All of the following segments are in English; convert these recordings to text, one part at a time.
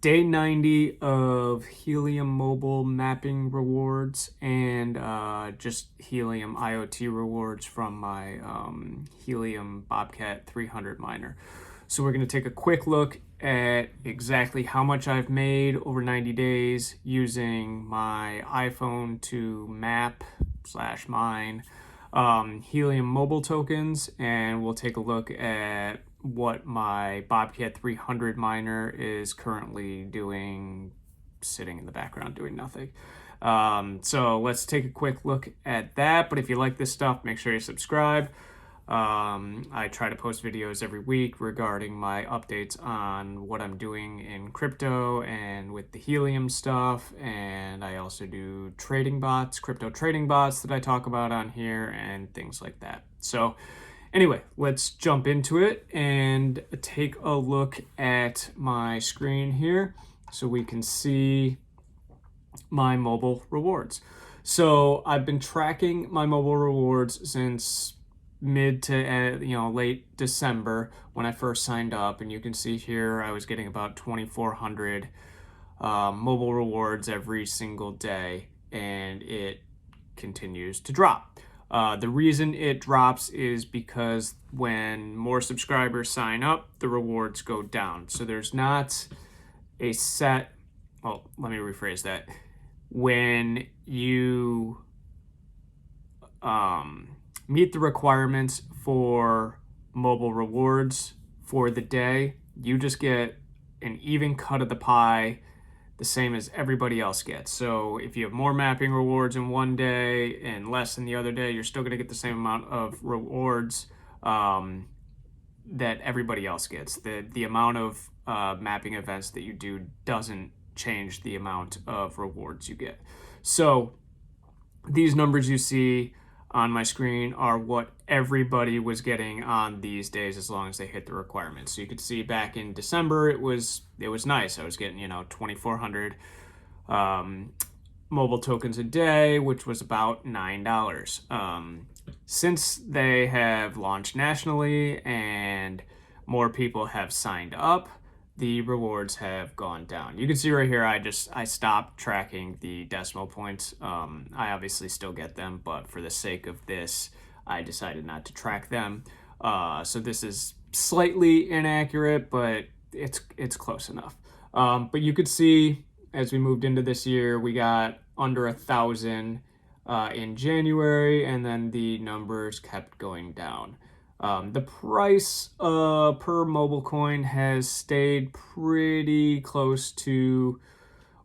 day 90 of Helium Mobile mapping rewards and just Helium IoT rewards from my Helium Bobcat 300 miner. So we're going to take a quick look at exactly how much I've made over 90 days using my iPhone to map/mine Helium Mobile tokens, and we'll take a look at what my Bobcat 300 miner is currently doing, sitting in the background doing nothing. So let's take a quick look at that. But if you like this stuff, make sure you subscribe. I try to post videos every week regarding my updates on what I'm doing in crypto and with the Helium stuff. And I also do trading bots, crypto trading bots that I talk about on here and things like that. So anyway, let's jump into it and take a look at my screen here so we can see my mobile rewards. So I've been tracking my mobile rewards since mid to late December when I first signed up, and you can see here I was getting about 2,400 mobile rewards every single day, and it continues to drop. The reason it drops is because when more subscribers sign up, the rewards go down. So there's not a set, well, let me rephrase that. When you meet the requirements for mobile rewards for the day, you just get an even cut of the pie, the same as everybody else gets. So if you have more mapping rewards in one day and less in the other day, you're still going to get the same amount of rewards that everybody else gets. The amount of mapping events that you do doesn't change the amount of rewards you get. So these numbers you see on my screen are what everybody was getting on these days as long as they hit the requirements. So you could see back in December, it was nice. I was getting 2,400 mobile tokens a day, which was about $9. Since they have launched nationally and more people have signed up, the rewards have gone down. You can see right here, I stopped tracking the decimal points. I obviously still get them, but for the sake of this, I decided not to track them. So this is slightly inaccurate, but it's close enough. But you could see as we moved into this year, we got under 1,000 in January, and then the numbers kept going down. The price per mobile coin has stayed pretty close to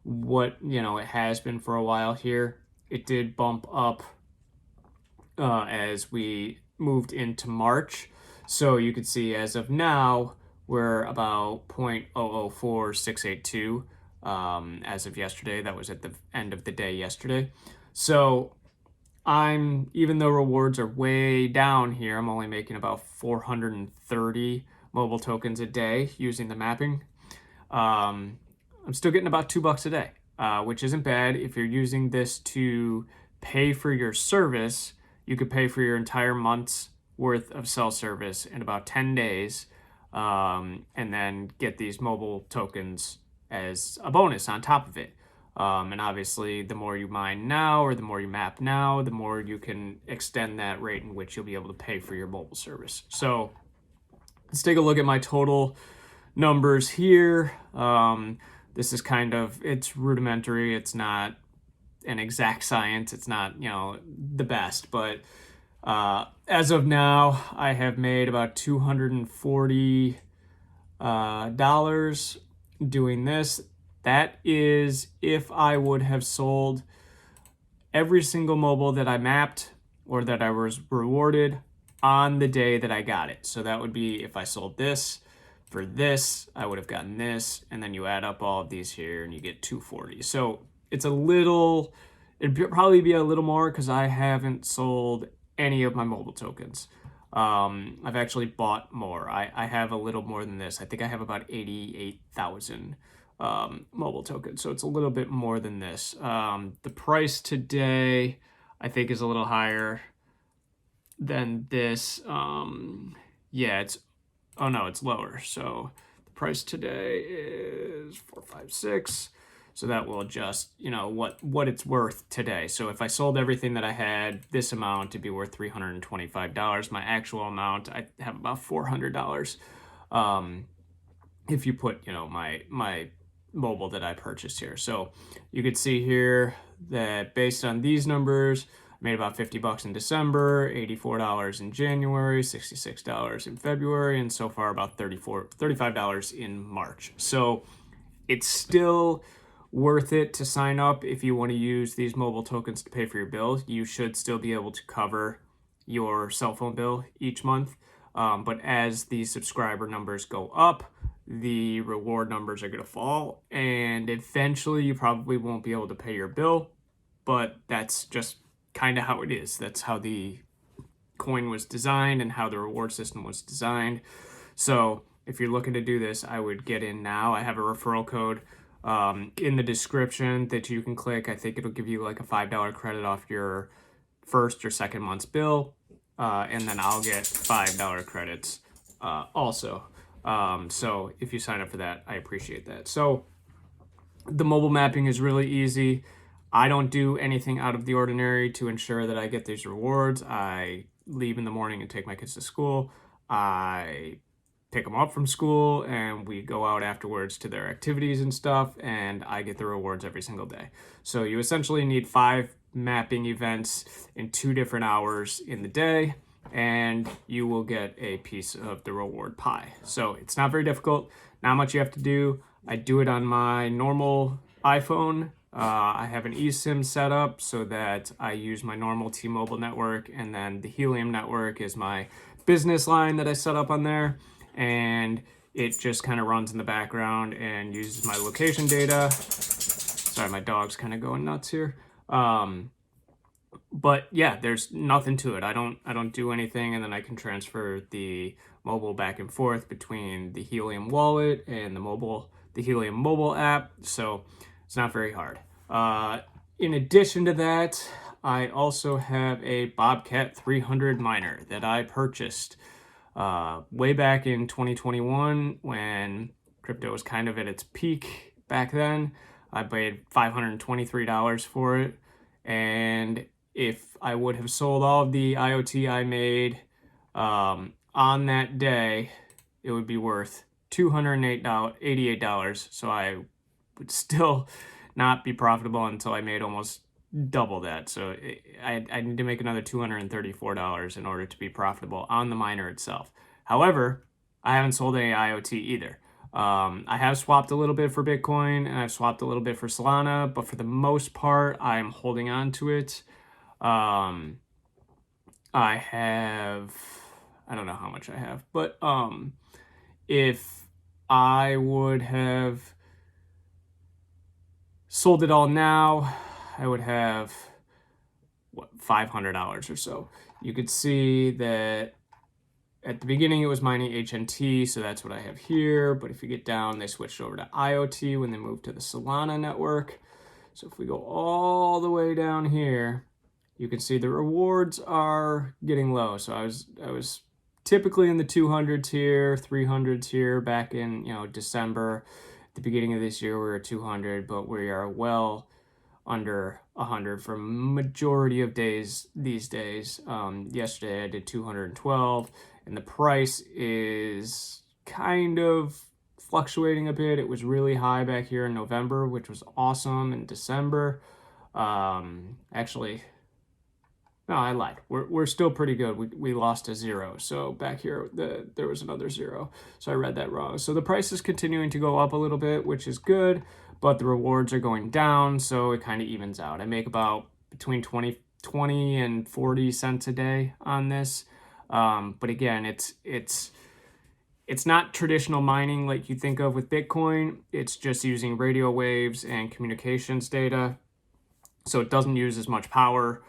what it has been for a while here. It did bump up as we moved into March. So you could see as of now, we're about 0.004682 as of yesterday. That was at the end of the day yesterday. So even though rewards are way down here, I'm only making about 430 mobile tokens a day using the mapping. I'm still getting about $2 a day, which isn't bad. If you're using this to pay for your service, you could pay for your entire month's worth of cell service in about 10 days, and then get these mobile tokens as a bonus on top of it. And obviously, the more you mine now or the more you map now, the more you can extend that rate in which you'll be able to pay for your mobile service. So let's take a look at my total numbers here. This is it's rudimentary. It's not an exact science. It's not, the best. But as of now, I have made about $240 doing this. That is if I would have sold every single mobile that I mapped or that I was rewarded on the day that I got it. So that would be if I sold this for this, I would have gotten this, and then you add up all of these here and you get 240. So it'd probably be a little more because I haven't sold any of my mobile tokens. I've actually bought more. I have a little more than this. I think I have about 88,000 mobile tokens, so it's a little bit more than this. The price today I think is a little higher than this. Yeah, it's lower. So the price today is 0.56. So that will adjust, what it's worth today. So if I sold everything that I had, this amount to be worth $325. My actual amount, I have about $400. If you put, my mobile that I purchased here. So you could see here that based on these numbers, I made about $50 in December, $84 in January, $66 in February, and so far about $35 in March. So it's still worth it to sign up if you want to use these mobile tokens to pay for your bill. You should still be able to cover your cell phone bill each month. But as the subscriber numbers go up, the reward numbers are going to fall, and eventually you probably won't be able to pay your bill, but that's just kind of how it is. That's how the coin was designed and how the reward system was designed. So if you're looking to do this, I would get in now. I have a referral code in the description that you can click. I think it'll give you like a $5 credit off your first or second month's bill, and then I'll get $5 credits also. So if you sign up for that, I appreciate that. So the mobile mapping is really easy. I don't do anything out of the ordinary to ensure that I get these rewards. I leave in the morning and take my kids to school. I pick them up from school and we go out afterwards to their activities and stuff, and I get the rewards every single day. So you essentially need 5 mapping events in 2 different hours in the day, and you will get a piece of the reward pie. So it's not very difficult, not much you have to do. I do it on my normal iPhone. I have an eSIM set up so that I use my normal T-Mobile network, and then the Helium network is my business line that I set up on there, and it just kind of runs in the background and uses my location data. Sorry, my dog's kind of going nuts here. But yeah, there's nothing to it. I don't do anything, and then I can transfer the mobile back and forth between the Helium wallet and the Helium mobile app. So it's not very hard. In addition to that, I also have a Bobcat 300 miner that I purchased way back in 2021 when crypto was kind of at its peak back then. I paid $523 for it, and if I would have sold all of the IoT I made on that day, it would be worth $288. So I would still not be profitable until I made almost double that. So I need to make another $234 in order to be profitable on the miner itself. However, I haven't sold any IoT either. I have swapped a little bit for Bitcoin, and I've swapped a little bit for Solana, but for the most part, I'm holding on to it. I don't know how much I have, but if I would have sold it all now, I would have $500 or so. You could see that at the beginning it was mining HNT, so that's what I have here. But if you get down, they switched over to IoT when they moved to the Solana network. So if we go all the way down here, you can see the rewards are getting low. So I was typically in the 200s here, 300s here back in December. At the beginning of this year we were at 200, but we are well under 100 for majority of days these days. Yesterday I did 212, and the price is kind of fluctuating a bit. It was really high back here in November, which was awesome. In December, actually, no, I lied. We're still pretty good. We lost a 0. So back here, there was another 0. So I read that wrong. So the price is continuing to go up a little bit, which is good, but the rewards are going down, so it kind of evens out. I make about between 20 and 40 cents a day on this. But again, it's not traditional mining like you think of with Bitcoin. It's just using radio waves and communications data. So it doesn't use as much power.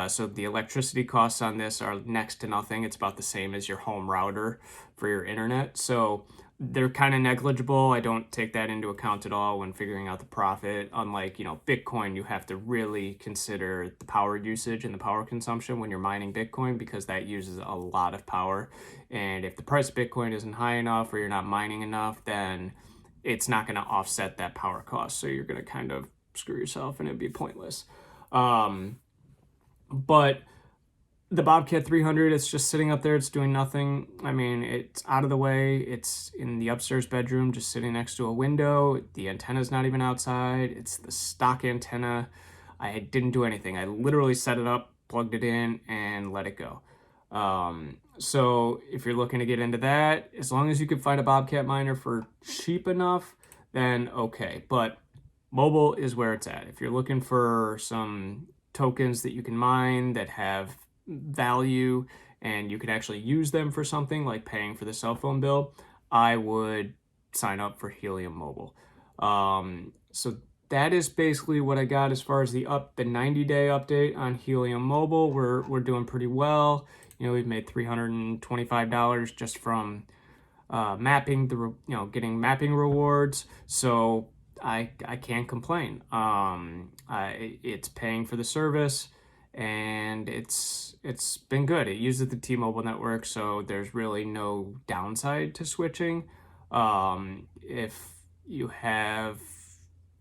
So the electricity costs on this are next to nothing. It's about the same as your home router for your internet. So they're kind of negligible. I don't take that into account at all when figuring out the profit. Unlike, Bitcoin, you have to really consider the power usage and the power consumption when you're mining Bitcoin, because that uses a lot of power. And if the price of Bitcoin isn't high enough or you're not mining enough, then it's not going to offset that power cost. So you're going to kind of screw yourself and it'd be pointless. But the Bobcat 300, it's just sitting up there. It's doing nothing. I mean, it's out of the way. It's in the upstairs bedroom, just sitting next to a window. The antenna's not even outside. It's the stock antenna. I didn't do anything. I literally set it up, plugged it in, and let it go. So if you're looking to get into that, as long as you can find a Bobcat miner for cheap enough, then okay. But mobile is where it's at. If you're looking for some tokens that you can mine that have value and you can actually use them for something like paying for the cell phone bill, I would sign up for Helium Mobile. So that is basically what I got as far as the 90-day update on Helium Mobile. We're doing pretty well. You know, we've made $325 just from mapping getting mapping rewards. So I can't complain. It's paying for the service, and it's been good. It uses the T-Mobile network, so there's really no downside to switching. If you have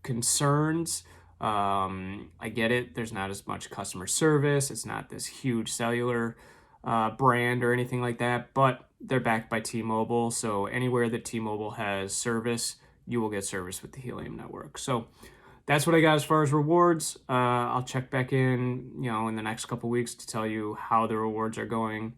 concerns, I get it. There's not as much customer service. It's not this huge cellular brand or anything like that, but they're backed by T-Mobile, so anywhere that T-Mobile has service, you will get service with the Helium network. So that's what I got as far as rewards. I'll check back in, in the next couple weeks to tell you how the rewards are going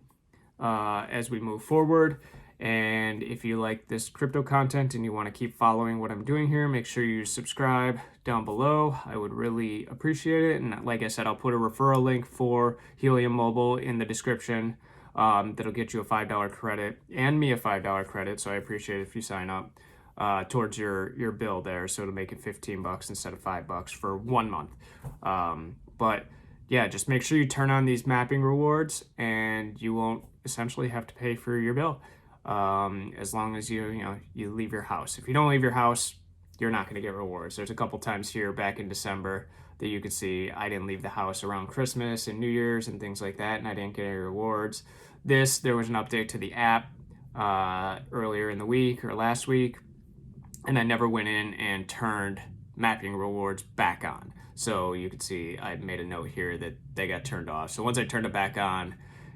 as we move forward. And if you like this crypto content and you want to keep following what I'm doing here, make sure you subscribe down below. I would really appreciate it. And like I said, I'll put a referral link for Helium Mobile in the description. That'll get you a $5 credit and me a $5 credit. So I appreciate it if you sign up towards your bill there. So it'll make it $15 instead of $5 for 1 month. But yeah, just make sure you turn on these mapping rewards and you won't essentially have to pay for your bill. As long as you leave your house. If you don't leave your house, you're not going to get rewards. There's a couple times here back in December that you could see I didn't leave the house around Christmas and New Year's and things like that, and I didn't get any rewards. There was an update to the app earlier in the week or last week, and I never went in and turned mapping rewards back on. So you could see I made a note here that they got turned off. So once I turned it back on,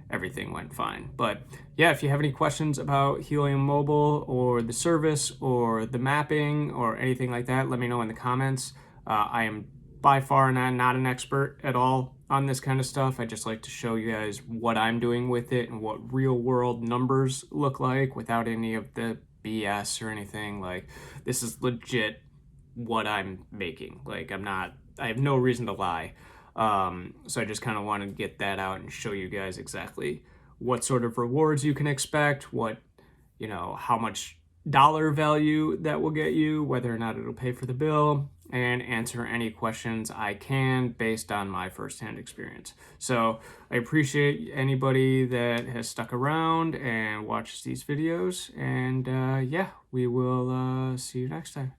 everything went fine. But yeah, if you have any questions about Helium Mobile or the service or the mapping or anything like that, let me know in the comments. I am by far not an expert at all on this kind of stuff. I just like to show you guys what I'm doing with it and what real world numbers look like without any of the BS or anything. Like, this is legit what I'm making. Like, I have no reason to lie. So I just kind of want to get that out and show you guys exactly what sort of rewards you can expect, how much dollar value that will get you, whether or not it'll pay for the bill, and answer any questions I can based on my firsthand experience. So I appreciate anybody that has stuck around and watched these videos, and yeah, we will see you next time.